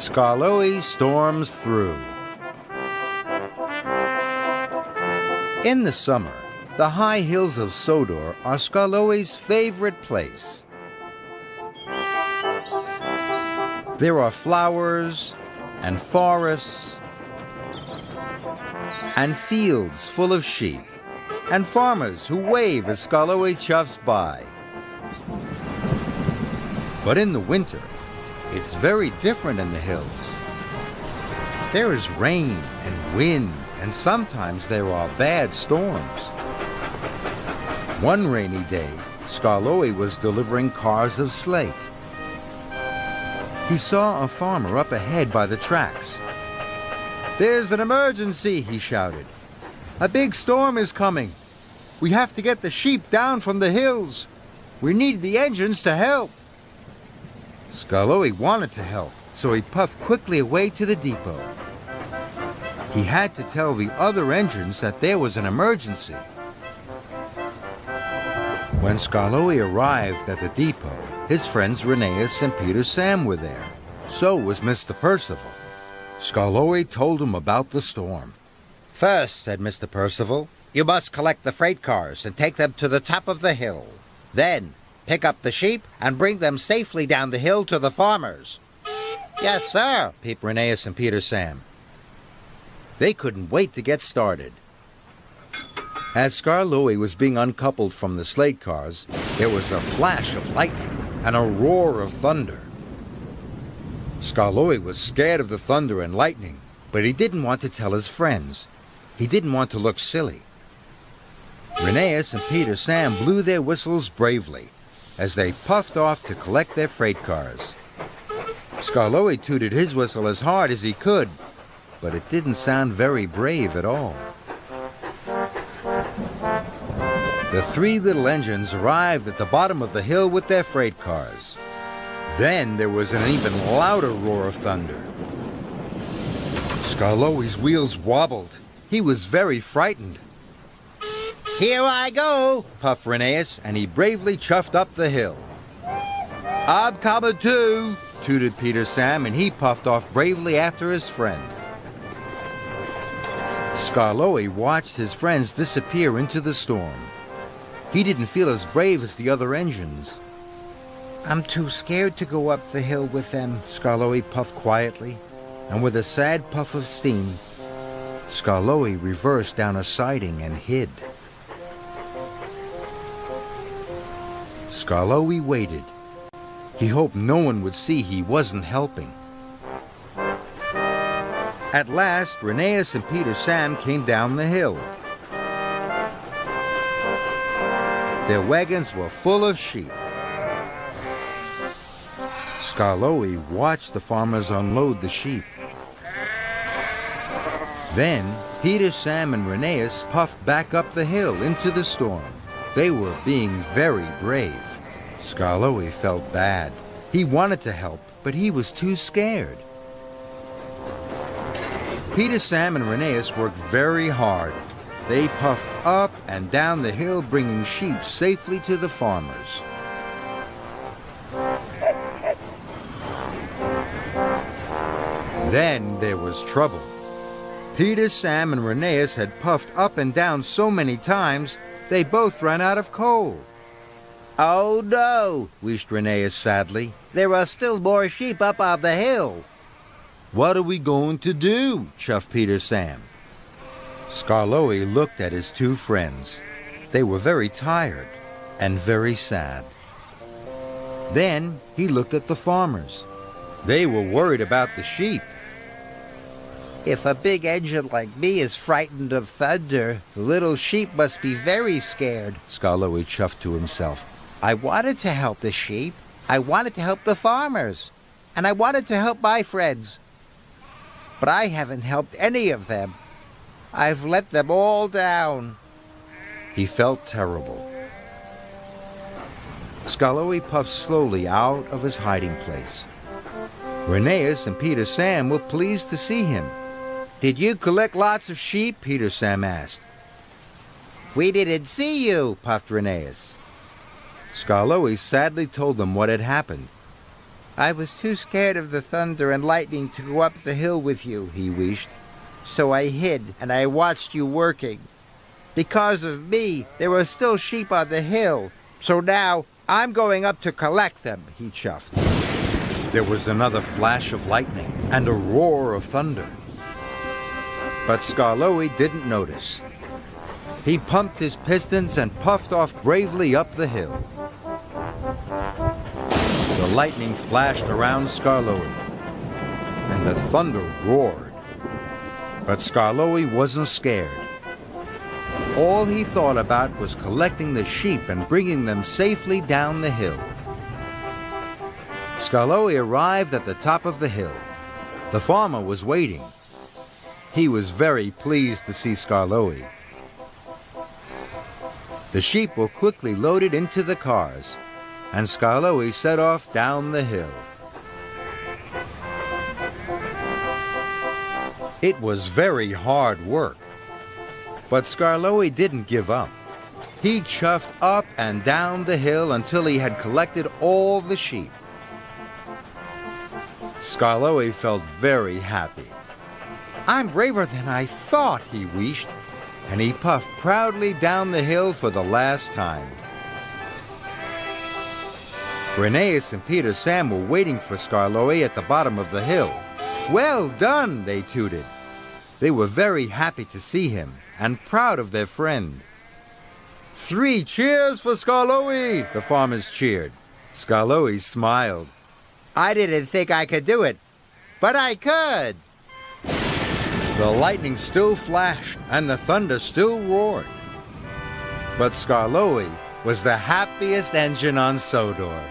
Skarloey Storms Through. In the summer, the high hills of Sodor are Skarloey's favorite place. There are flowers and forests and fields full of sheep and farmers who wave as Skarloey chuffs by. But in the winter, it's very different in the hills. There is rain and wind, and sometimes there are bad storms. One rainy day, Skarloey was delivering cars of slate. He saw a farmer up ahead by the tracks. "There's an emergency," he shouted. "A big storm is coming. We have to get the sheep down from the hills. We need the engines to help." Skarloey wanted to help, so he puffed quickly away to the depot. He had to tell the other engines that there was an emergency. When Skarloey arrived at the depot, his friends Rheneas and Peter Sam were there. So was Mr. Percival. Skarloey told him about the storm. "First," said Mr. Percival, "you must collect the freight cars and take them to the top of the hill. Then, pick up the sheep and bring them safely down the hill to the farmers." "Yes, sir," peeped Rheneas and Peter Sam. They couldn't wait to get started. As Skarloey was being uncoupled from the slate cars, there was a flash of lightning and a roar of thunder. Skarloey was scared of the thunder and lightning, but he didn't want to tell his friends. He didn't want to look silly. Rheneas and Peter Sam blew their whistles bravely as they puffed off to collect their freight cars. Skarloey tooted his whistle as hard as he could, but it didn't sound very brave at all. The three little engines arrived at the bottom of the hill with their freight cars. Then there was an even louder roar of thunder. Skarloey's wheels wobbled. He was very frightened. "Here I go," puffed Rheneas, and he bravely chuffed up the hill. "I'm coming too," tooted Peter Sam, and he puffed off bravely after his friend. Skarloey watched his friends disappear into the storm. He didn't feel as brave as the other engines. "I'm too scared to go up the hill with them," Skarloey puffed quietly, and with a sad puff of steam, Skarloey reversed down a siding and hid. Skarloey waited. He hoped no one would see he wasn't helping. At last, Rheneas and Peter Sam came down the hill. Their wagons were full of sheep. Skarloey watched the farmers unload the sheep. Then, Peter, Sam, and Rheneas puffed back up the hill into the storm. They were being very brave. Skarloey felt bad. He wanted to help, but he was too scared. Peter, Sam, and Rheneas worked very hard. They puffed up and down the hill, bringing sheep safely to the farmers. Then there was trouble. Peter, Sam, and Rheneas had puffed up and down so many times, they both ran out of coal. "Oh no," wheezed Rheneas sadly. "There are still more sheep up on the hill." "What are we going to do?" chuffed Peter Sam. Skarloey looked at his two friends. They were very tired and very sad. Then he looked at the farmers. They were worried about the sheep. "If a big engine like me is frightened of thunder, the little sheep must be very scared," Skarloey chuffed to himself. "I wanted to help the sheep. I wanted to help the farmers. And I wanted to help my friends. But I haven't helped any of them. I've let them all down." He felt terrible. Skarloey puffed slowly out of his hiding place. Rheneas and Peter Sam were pleased to see him. "Did you collect lots of sheep?" Peter Sam asked. "We didn't see you," puffed Rheneas. Skarloey sadly told them what had happened. I was too scared of the thunder and lightning to go up the hill with you, he wished. So I hid and I watched you working. Because of me, there were still sheep on the hill. So now I'm going up to collect them, he chuffed. There was another flash of lightning and a roar of thunder. But Skarloey didn't notice. He pumped his pistons and puffed off bravely up the hill. The lightning flashed around Skarloey, and the thunder roared. But Skarloey wasn't scared. All he thought about was collecting the sheep and bringing them safely down the hill. Skarloey arrived at the top of the hill. The farmer was waiting. He was very pleased to see Skarloey. The sheep were quickly loaded into the cars, and Skarloey set off down the hill. It was very hard work, but Skarloey didn't give up. He chuffed up and down the hill until he had collected all the sheep. Skarloey felt very happy. I'm braver than I thought, he wished, and he puffed proudly down the hill for the last time. Rheneas and Peter Sam were waiting for Skarloey at the bottom of the hill. Well done, they tooted. They were very happy to see him and proud of their friend. 3 cheers for Skarloey, the farmers cheered. Skarloey smiled. I didn't think I could do it, but I could. The lightning still flashed and the thunder still roared. But Skarloey was the happiest engine on Sodor.